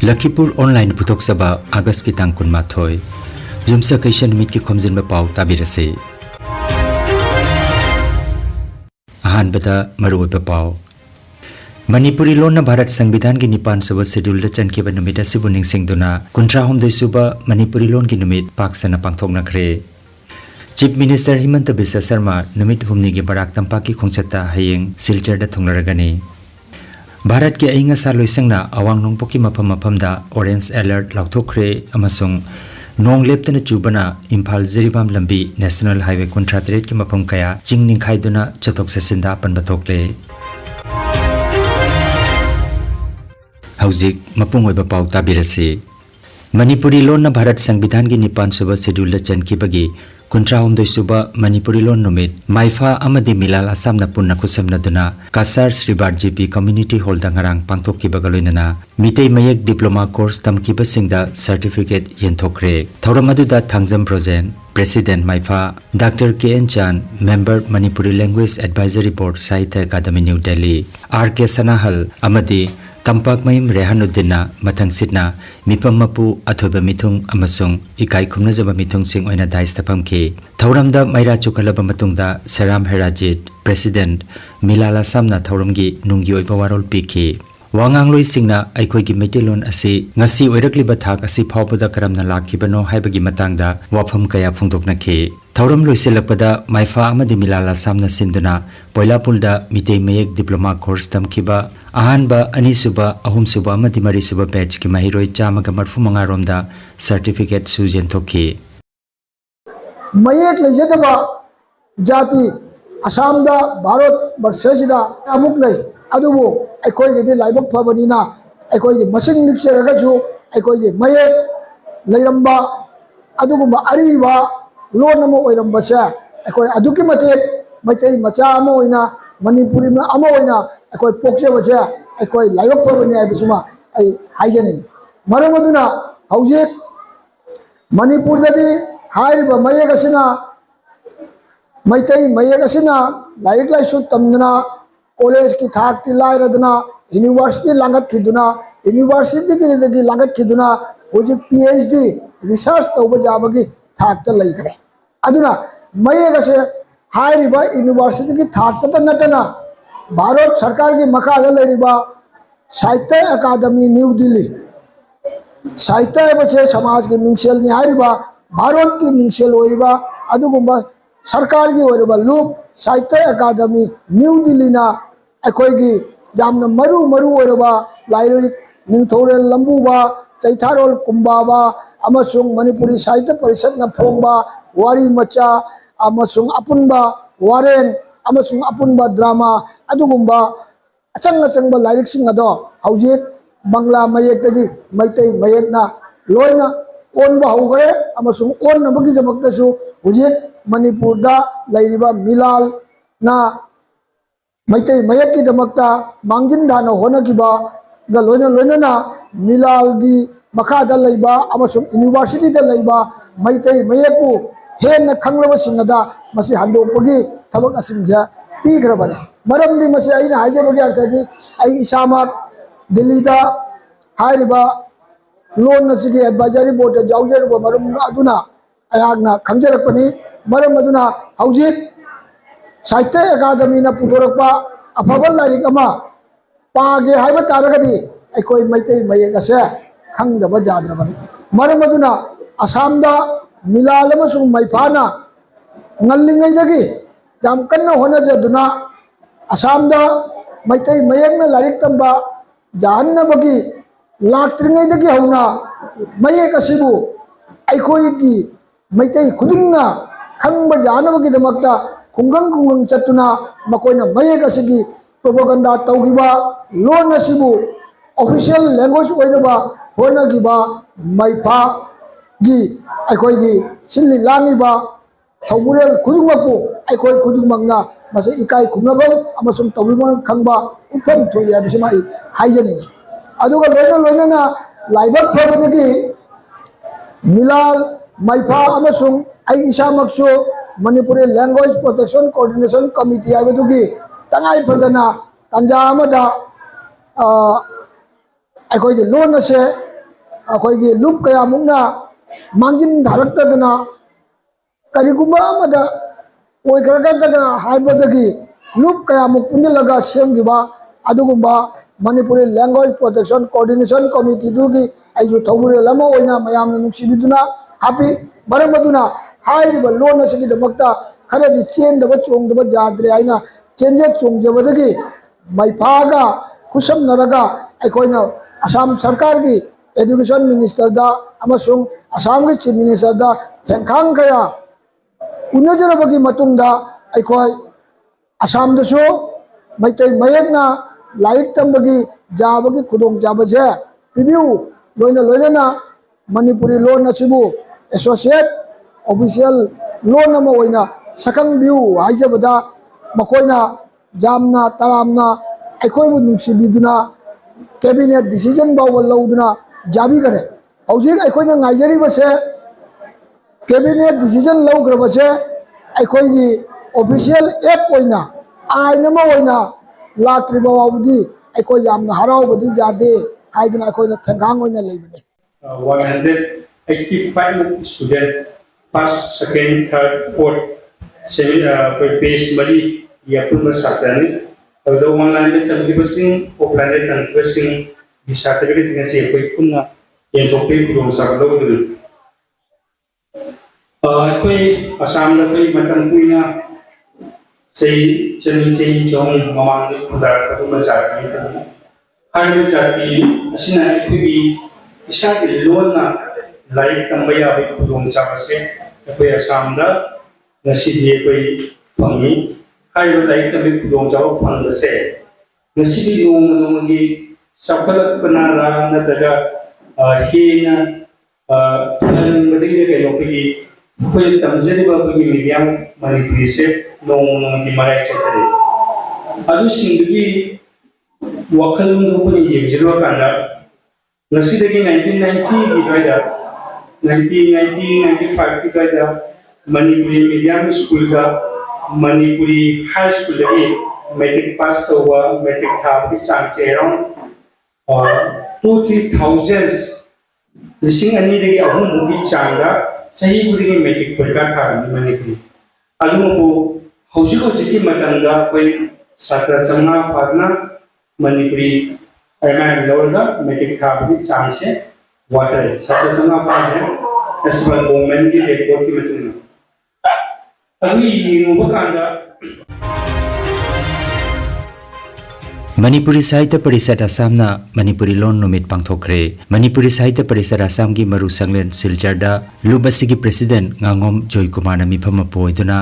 Lakhipuronline putoksaba August ki tang kun mathoi Jumsa kaishan mit ki Khomjinba Pao tabirase Ahan bata maruwa Pao Manipuri lon na Bharat Sanvidhan ki Nipan saba schedule da chan ke ba numit asibu ningsing duna kuntra hom doi suba Manipuri lon ki numit paksana pangthok nakre Chief Minister Himanta Biswa Sarma numit humni ki Barak Tampak ki khongchata hayeng silchar da thonglaragani Bharat ke ainga sa loisangna awang nongpo ki mapam da orange alert lauthokre amasung nong leptana chubana Imphal Jiribam lambi National Highway Contractorate ki mapam kaya chingning khaiduna chatok sasinda pan bathokle Hauzik mapung oiba pau tabirasi Manipuri lon na Bharat Sanvidhan ki Nipan suba schedule da chan ki bagi kuntra hom doi suba Manipuri lon numit maifa amadi milal asam na punna kusamna duna Kasar Sribar GP Community Hall da ngarang pangthok ki bagaloinana mitei mayek diploma course tamki basingda certificate yenthokre thauramadu da thangjam projen President Maifa Dr. K.N. Chan Member Manipuri Language Advisory Board Sahitya Academy New Delhi R.K. Sanahal amadi Tampak Mayim Rehanuddinna mathang sitna mipam mapu athoba mithung amasung ikai khumna jaba mithung sing oina daista phamki thauramda maira chukhalaba matungda Saram Herajit President Milala Samna thauramgi nunggi oiba warol pikhi wangangloi singna aikhoi gi metelon asi ngasi oirakliba thak asi phawbada karamna lakhibano haibagi matangda wafam kaya phungdoknakhi thauram loiselakpada maifa amadi Milala Samna sinduna poilapulda mitei mayek diploma course tamkiba ahanba anisuba ahumsuba amadi marisuba batch ki mahiroi chamaga marfu mangaromda certificate su jenthokhi mayek lejadaba jati asamda bharat barsasida amuk lei adubu aikoi ge laibak phabanina aikoi ge masing nikseraga su aikoi ge mayek leiramba adugumba ariba lon amo oiramba sa aikoi aduki mate maitai macha amo oina Manipuri ma amo oina aikoi pokse bacha aikoi laibak phabani ai bisuma ai haijani maramaduna hauje Manipur dadi haiba mayek asina maitai mayek asina laik laisu tamdana college ki thak ti lairadana university langat khiduna university ki langat khiduna hoji PhD research tawba jabagi thak ta laikre aduna mayek ase hairiba university ki thak ta natana Bharat Sarkar ki makha leriba Sahitya Academy New Delhi Sahitya bache samaj ki mingsel ni hairiba Bharat ki mingsel oiriba adugumba Sarkar ki oiriba loop Sahitya Academy New Delhi na aikoi gi jamna maru oiriba lairoi ningthorel lambuba chaitharol kumbaba amasung Manipuri Sahitya Parishad na phongba wari macha amasung apunba waren amasung apunba drama adugumba achangba lairik sing ado haujik Bangla mayek tagi maitai mayek na loina onba hogre amasung on nabagi jamakta su hujik Manipur da lairiba milal na maitai mayek ki damakta mangjin dana hona kiba ga loina na milal gi makha da laiba amasung university da laiba maitai mayeku hen na khanglaba singada masi handopagi thabak asingja pigrabani maramdi masi aina haijabagi arthagi ai isama Delhi da hairiba loan nasigi advisory board da jawjerba maram aduna ayagna khangjarakpani maram aduna haujik Sahitya Academy na pudorakpa afabal larik ama page haiba taragadi aikoi maitai mayek ase khangdaba jadrabani maram aduna asamda milal amasung maifana ngallingai dagi yam kanna honajaduna asamda maitai mayek na larik tamba jahannabagi laktringai dagi hauna mayek asibu aikoi ki maitai khudungna khangba jahanabagi damakta kungang chatuna makoina mayek asigi propaganda taugiba lon asibu official language oinaba honagiba maifa gi aikoi gi sinli langiba thawmurel khudungmapu aikoi khudungmangna mase ikai khumnabam amasum tawibon khangba upam thoya bisma haijani aduga loina na laibak phabadagi milal maifa amasum ai isamaksu Manipuri Language Protection Coordination Committee abedugi tangai phadana tanja amada aikoi gi lon ase अखोई loop कया मुक्ना मांजिन धारक्तदना करिगुम्बा अमदा ओइखरगदना हाइबदगी लूप कया मुक पुंजलगा सेमगिबा अदुगुम्बा Manipuri language protection coordination committee दुगी आइजु थौबुरे लमा ओइना मयामना नुसिबिदुना हापी मरमदुना हाइरिबा लोन असिगिदमक्ता खरदि चेंदबा चोंगदबा जाद्रे आइना चेंजे चोंगजबदगी मैफागा खुसम नरगा अखोइना असम सरकार की एजुकेशन मिनिस्टर दा अमसुंग असम की चीफ मिनिस्टर दा थेंखांग कया उन्नजरबगी मतुंगदा अखोइ असम दसु मैतै मयकना लाइक तंबगी जाबगी खुदोंग जाबजे पिबिउ लोइना लोइना मणिपुरी लोन असिबु एसोसिएट ऑफिशियल लोन अमा ओइना सकंग बिउ हाइजबदा मकोइना जामना तरामना अखोइबु नुसिबिदुना कैबिनेट डिसीजन बाव लौदुना जाबी करे हौजिक अखोइना ngaijariबसे कैबिनेट डिसीजन लौग्रबसे अखोइगी ऑफिशियल एक्ट ओइना आइनमा ओइना लात्रिबावदी अखोइ यामना हरावबदी जादे हाइदना अखोइना थंगांग ओइना लेबने 185 student first second third fourth page मरी या पुनः सातनी तो ऑनलाइन में तंगिबसिंग ऑफलाइन में तंगिबसिंग सर्टिफिकेट से कोई पुनः ये तो कोई प्रोग्राम सब लोग कोई असम में कोई मतलब कोई ना सही चनी जोंग मांग खुदा तो मजाकी हर जाति असिना कोई इसा के लोन ना लाइक तंबया भी प्रोग्राम सब से कोई असम दा नसी दिए कोई फंगी हाई लाइक तंबी प्रोग्राम सब फंग से नसी भी लोग की सफल बना रहा न तगा ही ना धन बदली के लोग की कोई तमज़े बाबू की मीडिया मणिपुरी से लोगों की मराई चलते अदु सिंगी वकल लोगों को ये जिलो कांडा नसी देखी 1990 की द्वारा 1995 की द्वारा मणिपुरी मीडियम स्कूल का मणिपुरी हाई स्कूल लगी मैट्रिक पास तो हुआ मैट्रिक था भी सांचे अराउंड 2-3,000 लिसिंग अन्य देखिए अहम मुगी चांगा सही बुरी मैट्रिक परीक्षा था मणिपुरी अदुमको हौजिकी मतंगा कोई छात्र चंगा फादना मणिपुरी एमआई लौरगा मैट्रिक था भी चांसे वाटर छात्र चंगा फादे ऐसे गवर्नमेंट की रिपोर्ट की मतंगा अभी युवा कांदा मणिपुरी साहित्य परिषद असमना मणिपुरी लोन नुमित पांगथोखरे मणिपुरी साहित्य परिषद असम की मरु संगलेन सिलचरदा लुबसी की प्रेसिडेंट गांगोम जॉय कुमार मिफम पोइदुना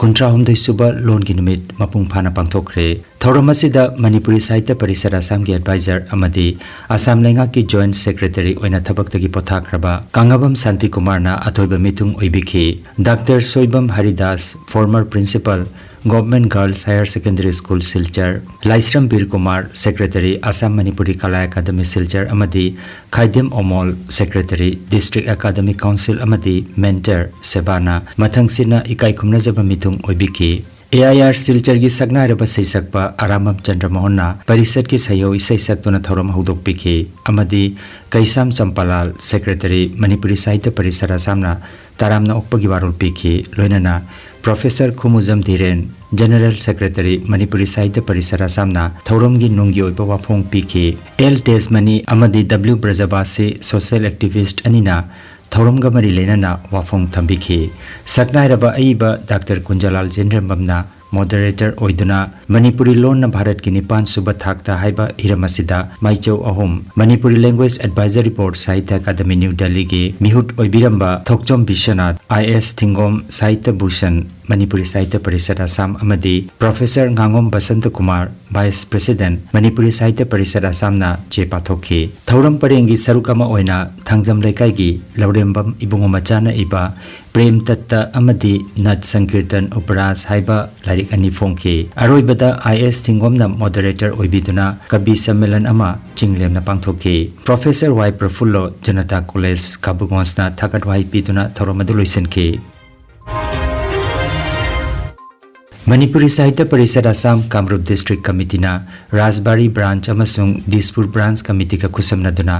19 सुबह लोन की नुमित मपुंग फाना पांगथोखरे थौरम असिदा मणिपुरी साहित्य परिषद असम की एडवाइजर अमदी असम लेंगा की जॉइंट सेक्रेटरी ओइना थबक्तगी पोथाखरबा कांगाबम शांति कुमार ना अथोइबा मिथुंग ओइबिखि doctor Soibam Haridas former principal government girls higher secondary school Silchar Laishram Bir Kumar secretary Assam Manipuri Kala Akademi Silchar अमदी Khaidem Omol secretary district academy council अमदी मेंटर सेबाना मथंगसिना इकाई खुमनजब मिथुंग ओइबिखि AIR सिलचर की सगनारब सैसकपा आरामम चंद्रमोहन परिषद की सहयोग सैसक्तुना थौरम हौदोकपिखि अमदी कैसाम चंपालाल सेक्रेटरी मणिपुरी साहित्य परिषद असमना तारामना ओकपगी वारोल पिखि लोइनाना professor Khumujam Dhiren general secretary Manipuri Sahitya Parishad असमना थौरमगी नुंगी ओइबा वाफोंग पिखि L तेजमनी अमदी W ब्रजबासी सोशल एक्टिविस्ट अनिना थौरमगा मरी लेना वाफोंग थंबिखि सकनाइरबा अइबा डॉक्टर कुंजलाल जेनरमबना मॉडरेटर ओइदुना मणिपुरी लोन भारत की 9 सुबह थाकता हाइबा हिरमसिदा माइचौ अहोम मणिपुरी लैंग्वेज एडवाइजरी बोर्ड साहित्य अकादमी न्यू दिल्ली की मिहुट ओइबिरंबा थोकचोम विश्वनाथ IS थिंगोम साहित्य Bhushan Manipuri Sahitya Parishad Assam अमदी professor गांगोम Basant Kumar vice president Manipuri Sahitya Parishad असमना चे पाथोखि थौरम परेंगी सरुकमा ओइना थांगजम लेकाइगी लौरेंबम इबुंगो मचाना इबा प्रेम तत्ता अमदी नट संकीर्तन उपरास हाइबा लारिक अनि फोंखि अरोइबदा IS थिंगोमना मॉडरेटर ओइबिदुना कवि सम्मेलन अमा चिंगलेमना पांगथोखि professor Y Prafullo Janata college काबुगोंसना थाकट वाई पिदुना थौरमदु लोइसनखि मणिपुरी साहित्य परिषद असम कामरूप डिस्ट्रिक्ट कमिटीना राजबारी ब्रांच अमसुंग दिसपुर ब्रांच कमिटी का खुसमनदुना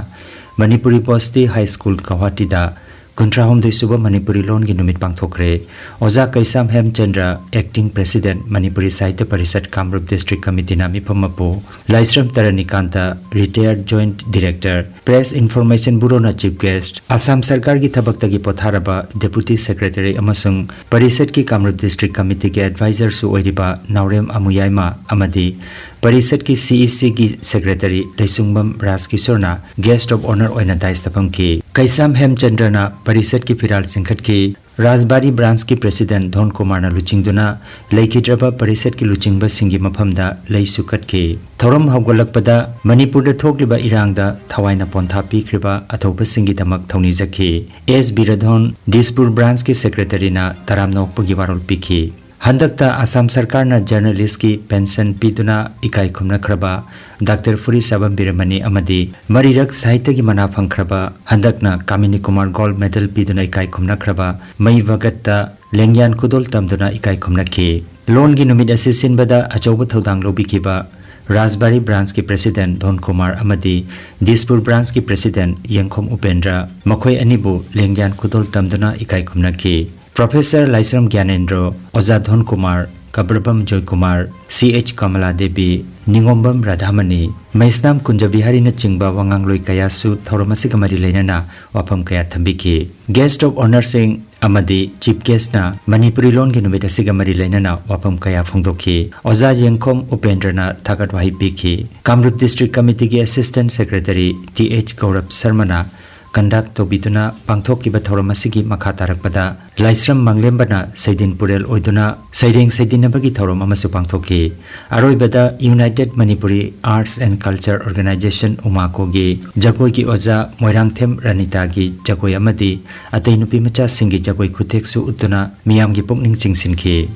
Manipuri Posti High School Guwahati da Kuntrahom Suba Manipuri Lon gi numit pangthokre Oja Kaisam Hemchandra Acting President Manipuri Sahitya Parisad Kamrup District Committee na mipamapo Laisram Taranikanta Retired Joint Director Press Information Bureau na Chief Guest Assam Sarkar gi thabakta gi potharaba Deputy Secretary amasung Parisad ki Kamrup District Committee ki Advisor su oiriba Naurem Amuyaima amadi Parisad ki CEC ki Secretary Lesungbam Raskisorna Guest of Honor oina daistapam ki Kaisam Hemchandra na Parisad ki Firal Singkhat ki Rajbari Branch ki President Dhon Kumar na luchingduna Laikhidraba Parisad ki luchingba singi maphamda leisukat ki Thorom hawgolakpada Manipur da thokliba irangda thawaina pontha pikriba athoba singi damak thoni jakhi S Biradhon Dispur Branch ki Secretary na taramnok pagi warol pikhi Handakta Assam Sarkar na journalist ki pension piduna ikai khumna khraba Dr. Furi Sabam Biramani amadi Marirak Sahitya ki mana phangkhraba Handakna Kamini Kumar Gold Medal piduna ikai khumna khraba Mai Vagatta Lengyan Kudol tamduna ikai khumna ki Loan gi numit assistant bada achoba thodang lobi kiba Rajbari Branch ki President Dhon Kumar amadi Dispur Branch ki President Yengkhom Upendra Makhoi anibu Lengyan Kudol tamduna ikai khumna ki Professor Laisram Gyanendra, Oza Dhon Kumar, Kabrabam Joy Kumar, CH Kamala Devi, Ningombam Radhamani, Maisnam Kunjabihari na Chingba Wangangloi Kayasu, Thoromasi Kamari Lenana, Wapam Kaya Thambiki. Guest of Honor Singh Amadi, Chief Guest na Manipuri Lon Ginumita Sigamari Lenana, Wapam Kaya Fungdoki, Oza Yengkom Upendra na Thakat Wahi Biki, Kamrup District Committee ki Assistant Secretary TH Gaurab Sarmana, Conduct to biduna pangthok ki bathoram asigi makha tarakpada Laisram Manglembana Saidin Purel oiduna Saiding Saidinabagi thoram amasu pangthoki Aroibada United Manipuri Arts and Culture Organization Umako gi Jakoi ki oja Moirangthem Ranita gi Jakoi amadi Atei nupi macha singi Jakoi khuteksu utuna miyam gi pukning chingsinki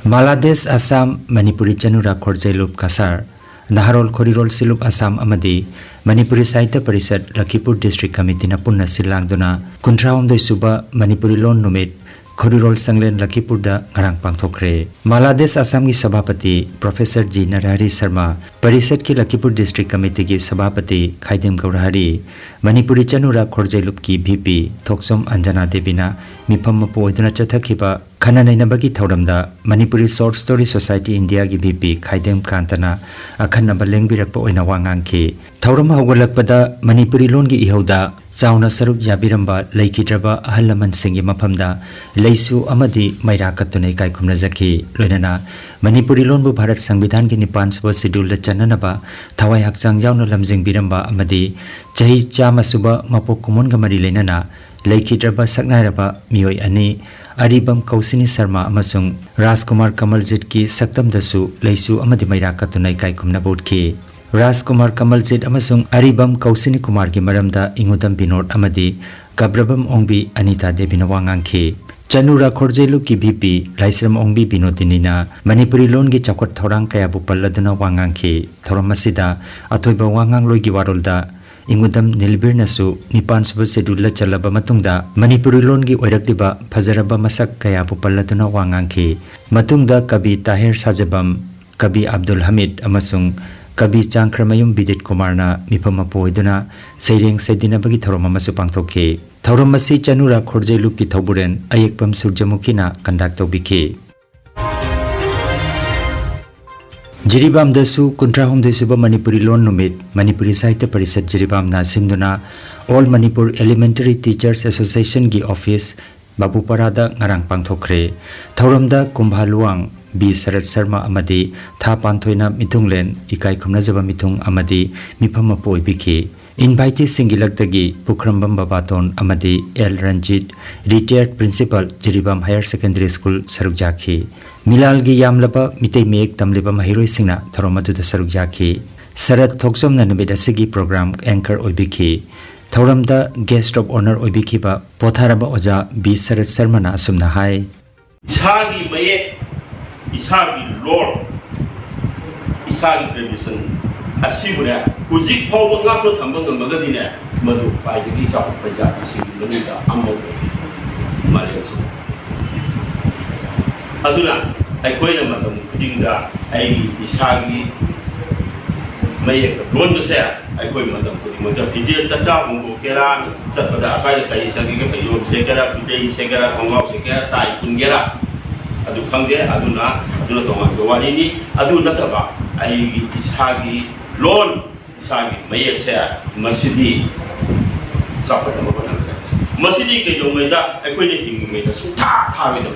Maladesh Assam Manipuri Chanura Khorjailup Kasar Naharol Khorirol Silup Assam Amadi Manipuri Sahitya Parisad Lakhipur District Committee na punna silangduna Kuntrahom doi suba Manipuri Lon numit Khorirol Sanglen Lakhipur da ngarang pangthokre Maladesh Assam gi Sabhapati Professor G Narahari Sharma Parisad ki Lakhipur District Committee ki Sabhapati Khaidem Gaurahari Manipuri Chanura Khorjailup ki VP Thoksom Anjana Devina mifam mapo oiduna chathakhiba Khana nainabagi thauramda Manipuri Short Story Society India gi VP Khaidem Kantana akhanaba lengbirakpa oina wangangki thauram hawgolakpada Manipuri Lon gi ihauda chauna saruk yabiramba laikhidraba ahalaman singi mafamda leisu amadi maira katunai kai khumna jakhi loinana Manipuri Lon bu Bharat Sangvidhan gi 9 suba schedule da chananaba thawai hakchang yauna lamjing biramba amadi chahi chama suba mapok kumon ga mari leinana laikhidraba saknairaba mioi ani Aribam Kausini Sharma amasung Rajkumar Kamaljit ki saktam dasu leisu amadi maira katunai kai khumna bodki Rajkumar Kamaljit amasung Aribam Kausini Kumar ki maramda ingudam binod amadi Gabrabam Ongbi Anita Devina wangangki Chanura Khorjailup ki VP Laisram Ongbi Binodinina Manipuri Lon gi chakot thorang kaya bu palladuna wangangki thoramasida athoiba wangangloi gi warolda Ingudam Nilbir nasu Nipan Suba Sedula Chalaba Matungda Manipuri Lon gi oirakliba Fajaraba Masak Kaya Pupalatuna Wangangki Matungda Kabi Tahir Sajabam Kabi Abdul Hamid Amasung Kabi Changkramayum Bidit Kumarna Mipama Poiduna Seiring Sedinabagi Thoroma Masu Pangthoki Thoromasi Chanura Khorjailup ki Thoburen Ayekpam Surjamukina Conduct Biki Jiribam dasu Kuntrahom desuba Manipuri Lon numit Manipuri Sahitya Parisad Jiribam na sinduna All Manipur Elementary Teachers Association gi office Babuparada ngarang pangthokre Thauramda Kumbhaluang B Sarat Sharma amadi Tha Panthoina Mitunglen ikai khumna jaba mitung amadi mifam apoi biki Invite Singilaktagi Pukrambam Babaton amadi L Ranjit Retired Principal Jiribam Higher Secondary School Sarukjaki Milalgi Yamlaba Mitei Mek Tamliba Mahiroi Singna Tharomatu da Sarukjaki Sarat Thoksom na numit asigi program anchor oibiki Thauramda Guest of Honor oibikiba Potharaba Oja B Sarat Sharma na asumna hai Isagi Maye Isagi Lord Isagi Tradition Asibuna Ujik Power Nato Tambang Magadina Madu by the Gisa of Pajaki Singing Manita Ambo Malaysia Aduna I quite a madam Dinga I Isagi mayek lon do se ai koi madam ko mo ja pije cha cha mo kera cha pada asai kai sa ki ke yo se kera pije se kera ngau se kera tai kun gera adu khangge aduna to ma do wani ni adu nataba ai ishagi lon ishagi mayek se masidi cha pada mo pada masidi ke yo me da ai koi ni hing me da su tha tha we do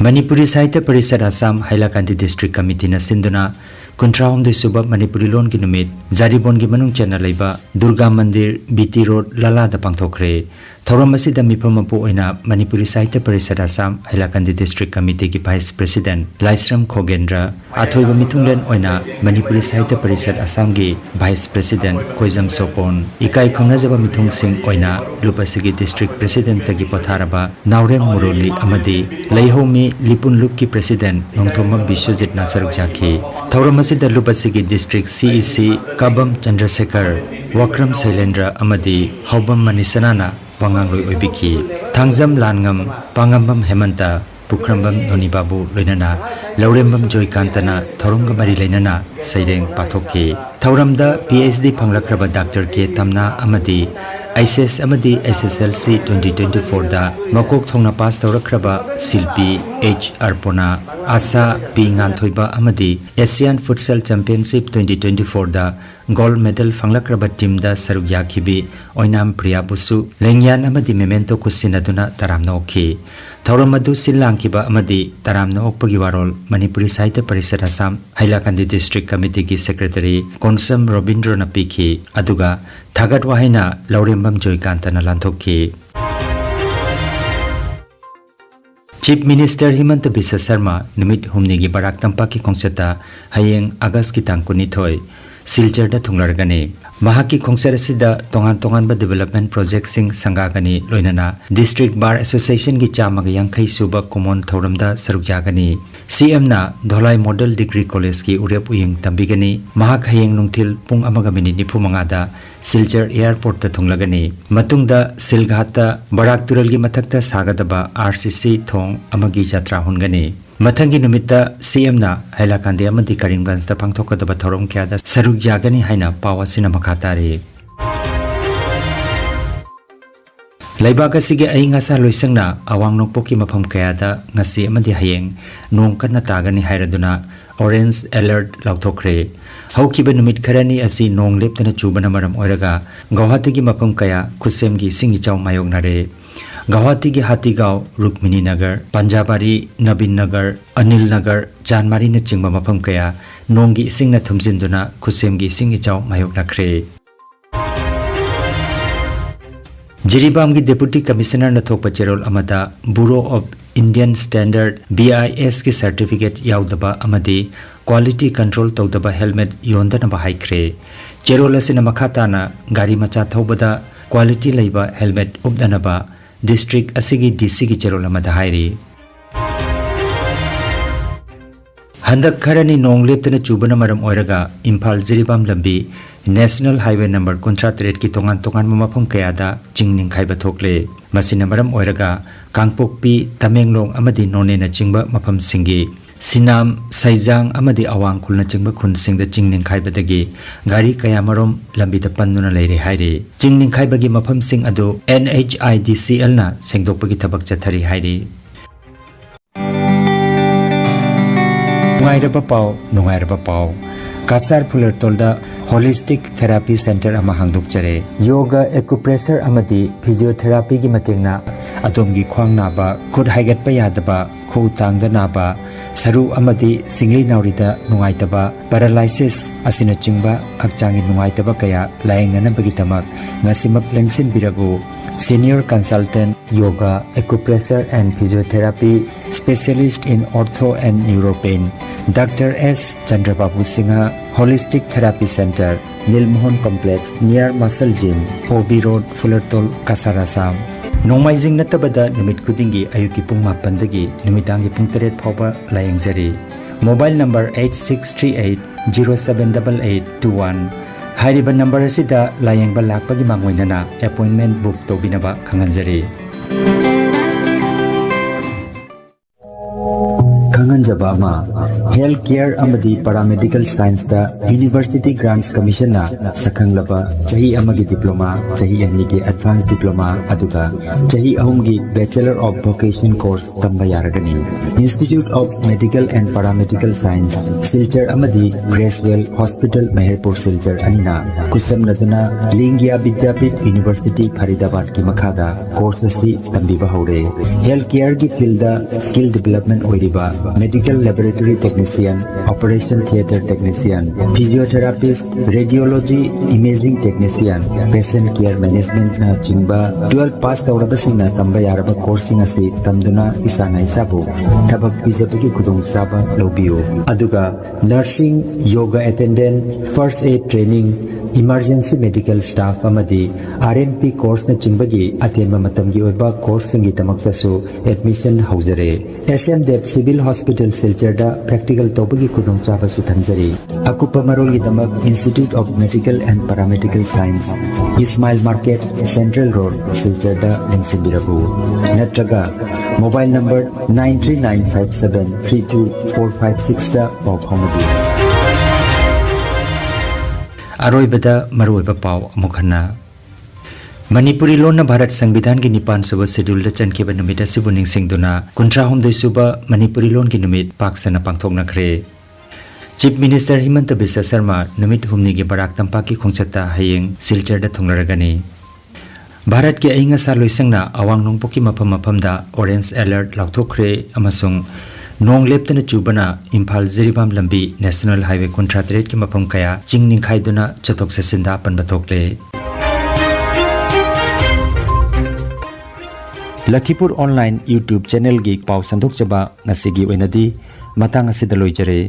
Manipuri Sahitya Parishad Assam Hailakandi District Committee na sinduna Kuntrahom Suba Manipuri Lon ki numit Jaribon ki manung chana laiba Durga Mandir BT Road Lala da pangthokre Thoram asida mipamapu oina Manipuri Sahitya Parishad Assam Hailakandi District Committee ki Vice President Laisram Khogendra Athoiba mithunglen oina Manipuri Sahitya Parishad Assam gi Vice President Koizam Sopon Ikai khongnajaba mithung sing oina Lupasigi District President tagi potharaba Naurem Muroli amadi Leihomi Lipun Lup ki President Nongthoma Bishwajit na saruk jakhi Thoram asida Lupasigi District CEC Kabam Chandrasekhar Wakram Sailendra amadi Haubam Manisanana Pangangloi oibiki Thangjam Langam Pangambam Hemanta Pukrambam Nonibabu Loinana Laurembam Joykantana Thorumga Mari Lainana Saireng Pathokhi Thauramda PhD Phanglakraba Dr. K Tamna amadi ICS amadi SSLC 2024 da Makok Thongna pass tawrakraba Silpi H Arpona Asa P Nganthoiba amadi Asian Futsal Championship 2024 da gold medal phanglakraba team da saruk yakhibi Oinam Priya Busu Lengyan amadi memento kusinaduna taramna okhi Thauramadu Silangkiba amadi taramna okpagi warol Manipuri Sahitya Parishad Assam Hailakandi District Committee ki Secretary Konsam Robindra Napiki aduga Thagat Wahina Laurembam Joykantana Lanthokki Chief Minister Himanta Biswa Sarma numit humni gi Barak Tampak ki Khongsata hayeng August ki tang 12 Silchar da thunglargani mahaki khongsar asida tongan ba development project sing sangagani loinana District Bar Association gi chamaga yankhai suba common thoram da saruk jagani CM na Dholai Model Degree College ki urep uying tambigani mahak hayeng nungthil pung amaga minute nifu mangada Silchar Airport ta thunglagani matungda Silghat Barak Tural gi mathakta sagadaba RCC thong amagi jatra hungani Mathangi numita CM na Hailakandi amadi Karimganj da pangthokadaba thorom kya da saruk jagani haina pawasina makhatari Laibak asige ainga sa loisangna awang nokpoki mafam kaya da ngasi amadi hayeng nong kanna tagani hairaduna orange alert lauthokre haukiba numit kharani asi nong leptana chubana maram oiraga Guwahati gi mafam kaya khusem gi singi chaw mayognare Guwahati ki Hatigaon, Rukmini Nagar, Panjabari, Nabin Nagar, Anil Nagar, Janmari na chingba mafam kaya nonggi ising na thumjinduna khusemgi ising ichaw mayok nakre. Jiribam ki Deputy Commissioner na thokpa cherol amada Bureau of Indian Standard BIS ki certificate yaudaba amadi quality control tawdaba helmet yondana ba haikre. Cherol asina makhatana gari macha thobada quality leiba helmet ubdanaba District asigi DC ki cherol amada hairi Handak kharani nong leptana chubana maram oiraga Imphal Jiribam lambi National Highway number 38 ki tongan mafam kayada chingning khaiba thokle masina maram oiraga Kangpokpi Tamenglong amadi None na chingba mafam singi Sinam Saijang amadi Awang khulna chingba khun singda chingning khaibadagi gari kayamarom lambi ta pannuna leire haire chingning khaibagi mafam sing adu NHIDCL na sengdokpagi thabak chathari haire Nungairaba Pao Kasar Pulertolda Holistic Therapy Center ama hangduk chare Yoga Acupressure amadi Physiotherapy gi matengna adomgi khwang naba khud haigat pa yadaba khu tangda naba Saru amadi singli naurida nungaitaba paralysis asina chingba akchangi nungaitaba kaya laengana bagitamak ngasimak lengsin biragu Senior Consultant Yoga Acupressure and Physiotherapy Specialist in Ortho and Neuropain Dr. S. Chandrababu Singha Holistic Therapy Center Nilmohon Complex near Muscle Gym OB Road Fullertol Kasar Assam Nongmaijing natabada numit kudingi ayuki pung mapandagi numitangi pung 3 phoba layengjari Mobile number 8638078821 Hairiba number asida layengba lakpagi mangoinana appointment book tobinaba khanganjari खंगनजबा अमा health care अमदी paramedical science दा university grants commission ना सखंगलबा चाही अमगी diploma चाही अनि के advance diploma अदुगा चाही अहुमगी बैचलर ऑफ वोकेशन कोर्स तंबा यारगनी institute of medical and paramedical science Silchar अमदी ग्रेसवेल हॉस्पिटल मेहरपुर सिलचर अनिना कुसम नदना लिंगिया विद्यापीठ यूनिवर्सिटी फरीदाबाद की मखादा कोर्स सी तंबीबा हौरे हेल्थ केयर की फील्ड स्किल डेवलपमेंट ओइरिबा medical laboratory technician operation theatre technician physiotherapist radiology imaging technician patient care management ना चिंबा 12 पास तौरबसिंगना तंबा यारबा कोर्सिंग असी तमदुना इसाना इसाबु थबक पिजबगी खुदों साबा लौबियो अदुगा nursing yoga attendant first aid training emergency medical staff अमदी आरएमपी कोर्स न चिंबगी अतेम मतमगी ओइबा कोर्स संगी तमक्तसु एडमिशन हौजरे एसएम देव सिविल हॉस्पिटल सिलचरदा प्रैक्टिकल तौबगी खुदों चाबसु थंजरी अकुपा मरोलगी दमक institute of medical and paramedical science Ismail market central road सिलचरदा लिंक्सिबिरबु नत्रगा मोबाइल नंबर 9395732456 दा पाउ फाउनबी अरोइबदा मरोइबा पाव अमुखना मणिपुरी लोन भारत संविधान की 9 सुबह शेड्यूल चनखेब नुमित असिबु निंगसिंगदुना 53 सुबह मणिपुरी लोन की नुमित पाकसना पांगथोकनखरे चीफ मिनिस्टर हिमंत बिस्वा शर्मा नुमित हुमनी के बराक तंपाक की खोंगचता हयेंग सिलचरदा थोंगलरगनी भारत के अइंग असा लोइसंगना अवांग नोंगपोकी मफम मफमदा ऑरेंज अलर्ट लाउथोखरे अमसुंग नोंग लेप्तन चुबना इम्फाल जिरीबाम लंबी नेशनल हाईवे 38 की मफम कया चिंग निखाइदुना चतोक सेसिंदा पनबथोकले लखीपुर ऑनलाइन यूट्यूब चैनल की पाव संदोक जबा ngasi gi oinadi matang asida loijare।